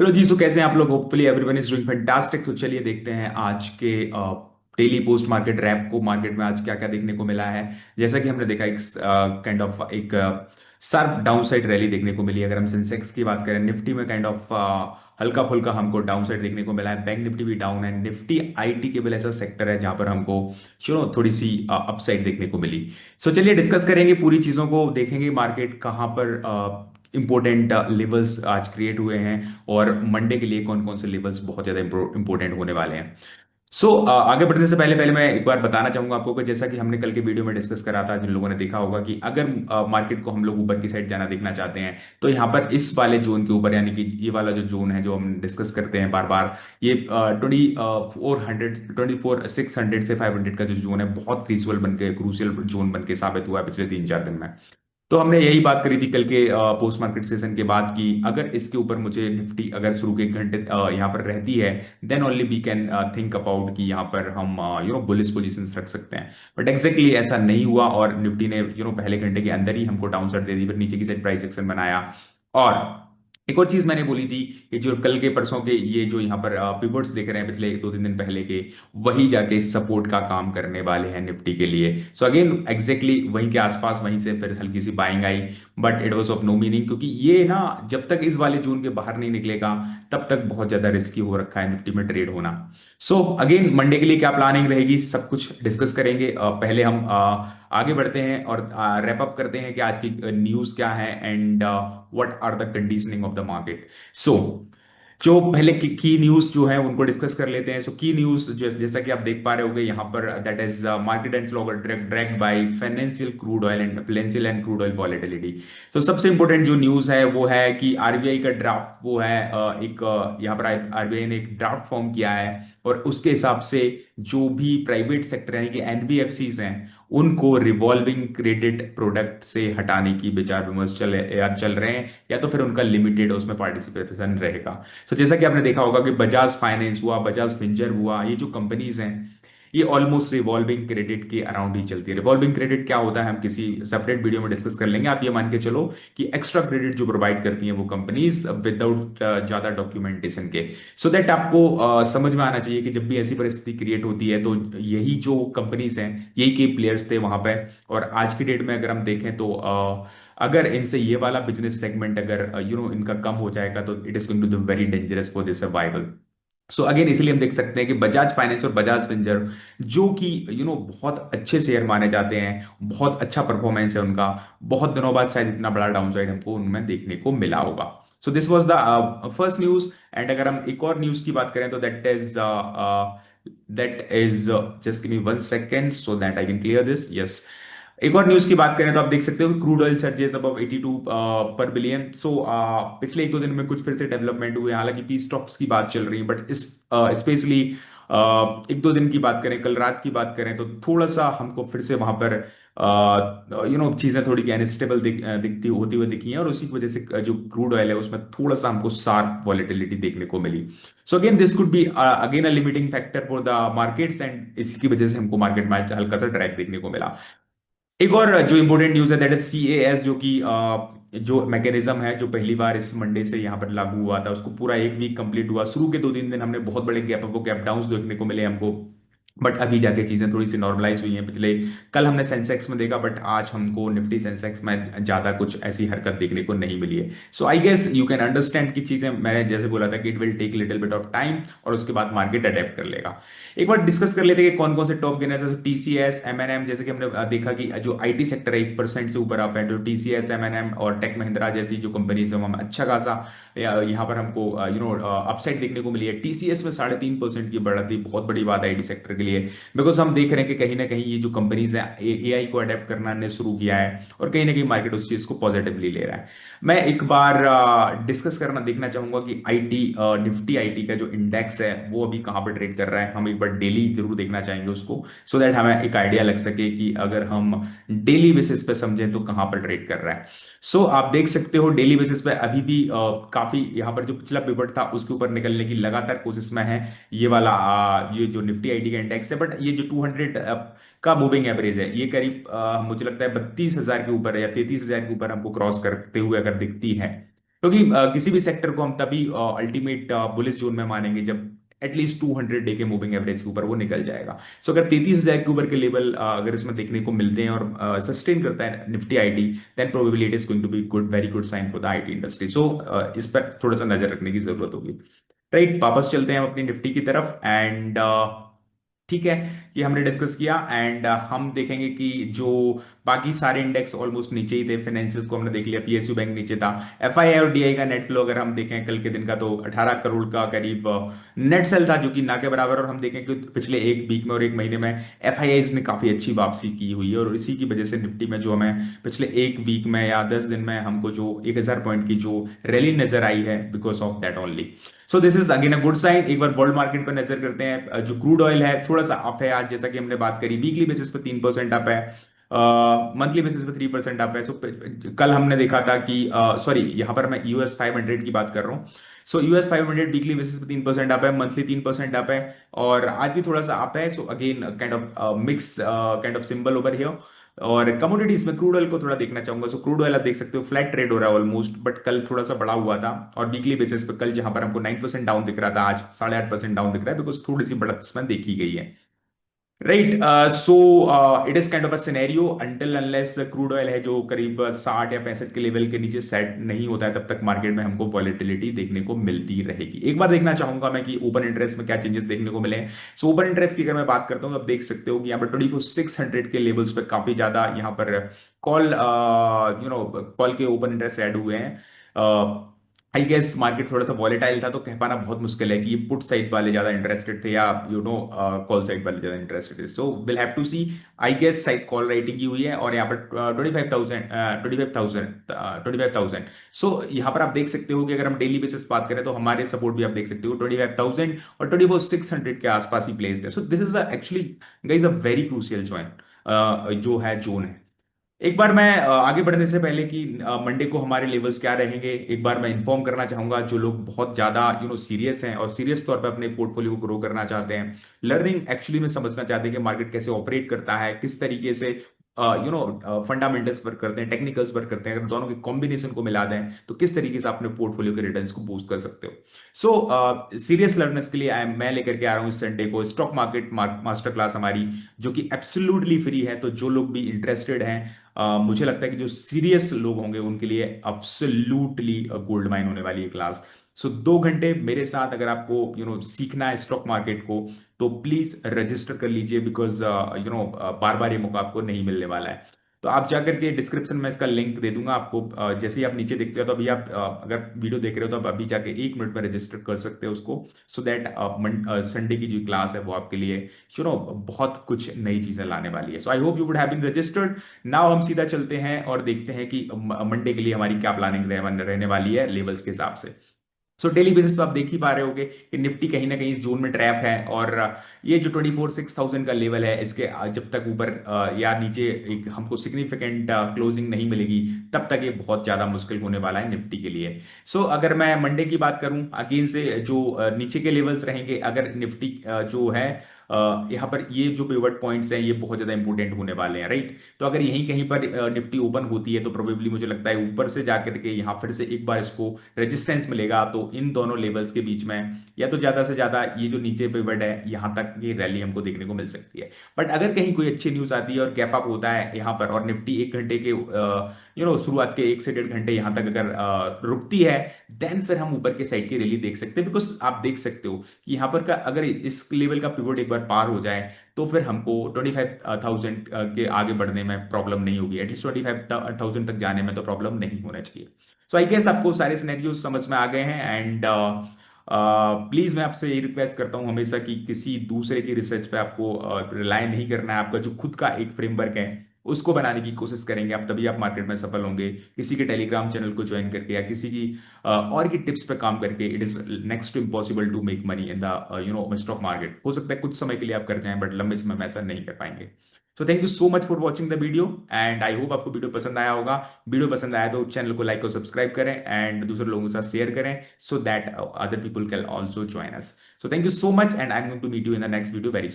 Hello जी। सो कैसे हैं आप लोग? Hopefully everyone is doing fantastic. तो चलिए देखते हैं आज के डेली पोस्ट मार्केट रैप को। मार्केट में आज क्या क्या देखने को मिला है। जैसा कि हमने देखा एक काइंड ऑफ एक शार्प डाउनसाइड रैली देखने को मिली। अगर हम सेंसेक्स की बात करें, निफ्टी में काइंड ऑफ हल्का फुल्का हमको डाउनसाइड देखने को मिला है। बैंक निफ्टी भी डाउन है। निफ्टी आईटी केवल ऐसा सेक्टर है जहां पर हमको थोड़ी सी अपसाइड देखने को मिली। सो चलिए डिस्कस करेंगे पूरी चीजों को, देखेंगे मार्केट कहाँ पर इंपॉर्टेंट लेवल्स आज क्रिएट हुए हैं और मंडे के लिए कौन कौन से लेवल्स बहुत ज्यादा इंपॉर्टेंट होने वाले हैं। आगे बढ़ने से पहले पहले मैं एक बार बताना चाहूंगा आपको कि जैसा कि हमने कल के वीडियो में डिस्कस करा था, जिन लोगों ने देखा होगा कि अगर मार्केट को हम लोग ऊपर की साइड जाना देखना चाहते हैं तो यहाँ पर इस वाले जोन के ऊपर, यानी कि ये वाला जो जोन है जो हम डिस्कस करते हैं बार बार, ये 2400 से 500 का जो जोन है, बहुत क्रूशियल बन के क्रूशियल जोन बन के साबित हुआ है पिछले 3-4 दिन में। तो हमने यही बात करी थी कल के पोस्ट मार्केट सेशन के बाद कि अगर इसके ऊपर मुझे निफ्टी अगर शुरू के घंटे यहाँ पर रहती है, then only we can think about कि यहाँ पर हम बुलिश पोजीशंस रख सकते हैं। बट एग्जैक्टली ऐसा नहीं हुआ और निफ्टी ने पहले घंटे के अंदर ही हमको डाउन साइड दे दी, फिर नीचे की साइड प्राइस एक्शन बनाया। और एक और चीज मैंने बोली थी कि जो कल के परसों के ये जो यहाँ पर पिवट्स देख रहे हैं पिछले 2-3 दिन पहले के, वही जाके सपोर्ट का काम करने वाले हैं निफ्टी के लिए। सो अगेन एग्जैक्टली वहीं के आसपास, वहीं से फिर हल्की सी बाइंग आई। But it was of no meaning, क्योंकि ये ना जब तक इस वाले जोन के बाहर नहीं निकलेगा तब तक बहुत ज्यादा रिस्की हो रखा है निफ्टी में ट्रेड होना। अगेन मंडे के लिए क्या प्लानिंग रहेगी सब कुछ डिस्कस करेंगे। पहले हम आगे बढ़ते हैं और रैप अप करते हैं कि आज की न्यूज क्या है and what are the conditioning of the market. So जो पहले की न्यूज जो है उनको डिस्कस कर लेते हैं। की न्यूज जैसा कि आप देख पा रहे होगे यहाँ पर, that is market and flow dragged by financial crude oil and financial and crude oil volatility. तो सबसे इंपॉर्टेंट जो न्यूज है वो है कि आरबीआई का ड्राफ्ट वो है, यहाँ पर आरबीआई ने एक ड्राफ्ट फॉर्म किया है और उसके हिसाब से जो भी प्राइवेट सेक्टर यानी कि एनबीएफसीज हैं उनको रिवॉल्विंग क्रेडिट प्रोडक्ट से हटाने की विचार विमर्श चल रहे हैं, या तो फिर उनका लिमिटेड उसमें पार्टिसिपेशन रहेगा। तो जैसा कि आपने देखा होगा कि बजाज फाइनेंस हुआ, बजाज फिंजर हुआ, ये जो कंपनीज हैं ये ऑलमोस्ट रिवॉल्विंग क्रेडिट के अराउंड ही चलती है। रिवॉल्विंग क्रेडिट क्या होता है हम किसी सेपरेट वीडियो में डिस्कस कर लेंगे। आप ये मान के चलो कि एक्स्ट्रा क्रेडिट जो प्रोवाइड करती हैं वो कंपनीज विदाउट ज्यादा डॉक्यूमेंटेशन के, सो दैट आपको समझ में आना चाहिए कि जब भी ऐसी परिस्थिति क्रिएट होती है तो यही जो कंपनीज हैं यही के प्लेयर्स थे वहां पे। और आज की डेट में अगर हम देखें तो अगर इनसे ये वाला बिजनेस सेगमेंट अगर इनका कम हो जाएगा तो it is going to be very dangerous for this survival. Again इसीलिए हम देख सकते हैं कि बजाज फाइनेंस और बजाज फिंसर्व जो कि बहुत अच्छे शेयर माने जाते हैं, बहुत अच्छा परफॉर्मेंस है उनका, बहुत दिनों बाद शायद इतना बड़ा डाउनसाइड हमको उनमें देखने को मिला होगा। So this was the first news. And अगर हम एक और न्यूज की बात करें तो that is just give me 1 second so that I can clear this. Yes, एक और न्यूज की बात करें तो आप देख सकते हो क्रूड ऑयल सर्जेस अबव 82 पर बिलियन। पिछले 1-2 दिन में कुछ फिर से डेवलपमेंट हुए, हालांकि पी स्टॉक्स की बात चल रही है, बट इस स्पेशली 1-2 दिन की बात करें, कल रात की बात करें तो थोड़ा सा हमको फिर से वहां पर चीजें थोड़ी अनस्टेबल दिखती होती हुई दिखी हैं और उसी की वजह से जो क्रूड ऑयल है उसमें थोड़ा सा हमको शार्प वॉलेटिलिटी देखने को मिली। Again this could be again a limiting factor for the markets and इसकी वजह से हमको मार्केट में हल्का सा ड्रैग देखने को मिला। एक और जो इंपॉर्टेंट न्यूज है दैट इज सीएएस, जो कि जो मैकेनिज्म है जो पहली बार इस मंडे से यहाँ पर लागू हुआ था, उसको पूरा 1 वीक कंप्लीट हुआ। शुरू के 2-3 दिन हमने बहुत बड़े गैप अप गैप डाउन देखने को मिले हमको, बट अभी जाके चीजें थोड़ी सी नॉर्मलाइज हुई हैं। पिछले कल हमने सेंसेक्स में देखा, बट आज हमको निफ्टी सेंसेक्स में ज्यादा कुछ ऐसी हरकत देखने को नहीं मिली है। I guess you can understand की चीजें मैंने जैसे बोला था कि it will take little bit of time और उसके बाद मार्केट अडेप्ट कर लेगा। एक बार डिस्कस कर लेते हैं कि कौन कौन से टॉप गेनर्स है। टीसीएस एमएनएम, जैसे कि हमने देखा कि जो आईटी सेक्टर है 1% से ऊपर आप है, तो टीसीएस एमएनएम और टेक महिंद्रा जैसी जो कंपनीज है हम अच्छा खासा यहाँ पर हमको अपसाइड देखने को मिली है। टीसीएस में 3.5% की बढ़त, बहुत बड़ी बात है आईटी सेक्टर के लिए, बिकॉज हम देख रहे हैं कि कहीं ना कहीं ये जो कंपनीज है एआई को अडेप्ट करना ने शुरू किया है और कहीं ना कहीं मार्केट उस चीज को पॉजिटिवली ले रहा है। मैं एक बार डिस्कस करना देखना चाहूंगा कि आईटी निफ्टी आईटी का जो इंडेक्स है वो अभी कहां पर ट्रेड कर रहा है। हम एक बार डेली जरूर देखना चाहेंगे उसको, सो दैट हमें एक आइडिया लग सके कि अगर हम डेली बेसिस पे समझें तो कहां पर ट्रेड कर रहा है। आप देख सकते हो डेली बेसिस पे अभी भी काफी यहाँ पर जो पिछला पिवट था उसके ऊपर निकलने की लगातार कोशिश में है ये वाला ये जो निफ्टी आईटी का इंडेक्स है। बट ये जो 200 का मूविंग एवरेज है ये करीब मुझे लगता है 32,000 के ऊपर या 33,000 के ऊपर हमको क्रॉस करते हुए अगर दिखती है क्योंकि किसी भी सेक्टर को हम तभी अल्टीमेट बुलिश जोन में मानेंगे जब एटलीस्ट 200 डे के मूविंग एवरेज के ऊपर वो निकल जाएगा। सो अगर 33,000 के ऊपर के लेवल अगर इसमें देखने को मिलते हैं और सस्टेन करता है Nifty IT, then probably it is going to be good, very good sign for the IT industry. So इस पर थोड़ा सा नजर रखने की जरूरत होगी। राइट, वापस चलते हैं हम अपनी निफ्टी की तरफ एंड ठीक है, ये हमने डिस्कस किया एंड हम देखेंगे कि जो बाकी सारे इंडेक्स ऑलमोस्ट नीचे ही थे। फाइनेंशियल्स को हमने देख लिया, पीएसयू बैंक नीचे था। एफआईआई और डीआई का नेट फ्लो अगर हम देखें कल के दिन का, तो 18 करोड़ का करीब नेट सेल था, जो कि ना के बराबर। और हम देखें कि पिछले एक वीक में और एक महीने में एफआईआईज ने काफी अच्छी वापसी की हुई है, और इसी की वजह से निफ्टी में जो हमें पिछले एक वीक में या 10 दिन में हमको जो 1000 पॉइंट की जो रैली नजर आई है, because of that only. So this is again a good sign. एक बार वर्ल्ड मार्केट पर नजर करते हैं। जो क्रूड ऑयल है थोड़ा सा अप है आज, जैसा कि हमने बात करी। वीकली बेसिस पे 3% अप है, मंथली बेसिस पे 3% अप है। सो कल हमने देखा था कि सॉरी, यहाँ पर मैं यूएस 500 की बात कर रहा हूँ। सो यूएस 500 वीकली बेसिस पे 3% अप है, मंथली 3% अप है, और आज भी थोड़ा सा अप है। So again kind of mix kind of symbol over here. और कमोडिटीज में क्रूड ऑयल को थोड़ा देखना चाहूंगा। सो क्रूड ऑयल आप देख सकते हो फ्लैट ट्रेड हो रहा है ऑलमोस्ट, बट कल थोड़ा सा बड़ा हुआ था। और वीकली बेसिस पे कल जहां पर हमको 9% डाउन दिख रहा था, आज 8.5% डाउन दिख रहा है, बिकॉज थोड़ी सी बढ़त इसमें देखी गई है। Right, so it is kind of a scenario until unless crude oil है जो करीब 60 या 65 के लेवल के नीचे सेट नहीं होता है, तब तक मार्केट में हमको वॉलेटिलिटी देखने को मिलती रहेगी। एक बार देखना चाहूंगा मैं कि ओपन इंटरेस्ट में क्या चेंजेस देखने को मिले। सो ओपन इंटरेस्ट की अगर मैं बात करता हूँ, तो आप देख सकते हो कि यहाँ पर 24,600 के लेवल्स पे काफी ज्यादा यहाँ पर कॉल कॉल के ओपन इंटरेस्ट ऐड हुए हैं। आई गेस मार्केट थोड़ा सा वॉलेटाइल था, तो कह पाना बहुत मुश्किल है कि ये पुट साइड वाले ज्यादा इंटरेस्टेड थे या कॉल साइड वाले ज्यादा इंटरेस्टेड थे। So will have to see. I guess side call writing की हुई है, और यहाँ पर 25,000 सो यहाँ पर आप देख सकते हो कि अगर हम डेली बेसिस बात करें, तो हमारे सपोर्ट भी आप देख सकते हो 25,000 और 24,600 के आसपास ही प्लेस्ड है। सो this is actually guys a very crucial join जो है जोन है। एक बार मैं आगे बढ़ने से पहले कि मंडे को हमारे लेवल्स क्या रहेंगे, एक बार मैं इन्फॉर्म करना चाहूंगा। जो लोग बहुत ज्यादा सीरियस हैं और सीरियस तौर पे अपने पोर्टफोलियो को ग्रो करना चाहते हैं, लर्निंग एक्चुअली में समझना चाहते हैं कि मार्केट कैसे ऑपरेट करता है, किस तरीके से फंडामेंटल्स वर्क करते हैं, टेक्निकल्स वर्क करते हैं, अगर दोनों के कॉम्बिनेशन को मिला दें, तो किस तरीके से अपने पोर्टफोलियो के रिटर्न्स को बूस्ट कर सकते हो। सो सीरियस लर्नर्स के लिए मैं लेकर के आ रहा हूँ इस संडे को स्टॉक मार्केट मास्टर क्लास हमारी, जो कि एब्सोल्युटली फ्री है। तो जो लोग भी इंटरेस्टेड हैं, मुझे लगता है कि जो सीरियस लोग होंगे उनके लिए एब्सोल्युटली गोल्ड माइन होने वाली है क्लास। सो 2 घंटे मेरे साथ अगर आपको सीखना है स्टॉक मार्केट को, तो प्लीज रजिस्टर कर लीजिए, बिकॉज बार बार ये मौका आपको नहीं मिलने वाला है। तो आप जाकर के डिस्क्रिप्शन में इसका लिंक दे दूंगा आपको। जैसे ही आप नीचे देखते हो, तो अभी आप अगर वीडियो देख रहे हो, तो आप अभी जाके 1 मिनट में रजिस्टर कर सकते हो उसको, सो दैट संडे की जो क्लास है वो आपके लिए बहुत कुछ नई चीजें लाने वाली है। So I hope you would have been registered. Now हम सीधा चलते हैं और देखते हैं कि मंडे के लिए हमारी क्या प्लानिंग रहने वाली है लेवल्स के हिसाब से। सो डेली बेसिस पे आप देख ही पा रहे होगे कि निफ्टी कहीं ना कहीं इस जोन में ट्रैप है, और ये जो 24,600 का लेवल है, इसके जब तक ऊपर या नीचे एक हमको सिग्निफिकेंट क्लोजिंग नहीं मिलेगी, तब तक ये बहुत ज्यादा मुश्किल होने वाला है निफ्टी के लिए। सो अगर मैं मंडे की बात करूं, अगेन से जो नीचे के लेवल्स रहेंगे, अगर निफ्टी जो है यहाँ पर ये जो पिवट पॉइंट्स हैं, ये बहुत ज्यादा इंपॉर्टेंट होने वाले हैं। राइट, तो अगर यहीं कहीं पर निफ्टी ओपन होती है, तो प्रोबेबली मुझे लगता है ऊपर से जाकर के यहाँ फिर से एक बार इसको रेजिस्टेंस मिलेगा, तो इन दोनों लेवल्स के बीच में या तो ज्यादा से ज्यादा ये जो नीचे पिवट है, यहाँ तक ये रैली हमको देखने को मिल सकती है। बट अगर कहीं कोई अच्छी न्यूज आती है और गैप अप होता है यहाँ पर, और निफ्टी 1 घंटे के शुरुआत के 1 से 1.5 घंटे यहाँ तक अगर रुकती है, देन फिर हम ऊपर के साइड की रैली देख सकते हैं। बिकॉज आप देख सकते हो कि यहाँ पर का अगर इस लेवल का पिवट एक बार पार हो जाए, तो फिर हमको 25,000 के आगे बढ़ने में प्रॉब्लम नहीं होगी, एटलीस्ट 25,000 तक जाने में तो प्रॉब्लम नहीं होना चाहिए। सो आई गेस आपको सारे सिनेरियोज समझ में आ गए हैं, एंड प्लीज मैं आपसे यही रिक्वेस्ट करता हूं हमेशा कि किसी दूसरे की रिसर्च पे आपको रिलाय नहीं करना है। आपका जो खुद का एक फ्रेमवर्क है, उसको बनाने की कोशिश करेंगे आप, तभी आप मार्केट में सफल होंगे। किसी के टेलीग्राम चैनल को ज्वाइन करके या किसी की और की टिप्स पे काम करके, it is next to impossible to make money in the stock market. हो सकता है कुछ समय के लिए आप कर जाएं, बट लंबे समय में ऐसा नहीं कर पाएंगे। सो thank you so much for watching the video, and I hope आपको वीडियो पसंद आया होगा। वीडियो पसंद आया तो चैनल को लाइक और सब्सक्राइब करें, एंड दूसरे लोगों के साथ शेयर करें, so that other people can also join us. So thank you so much, and I am going to meet you in the next video very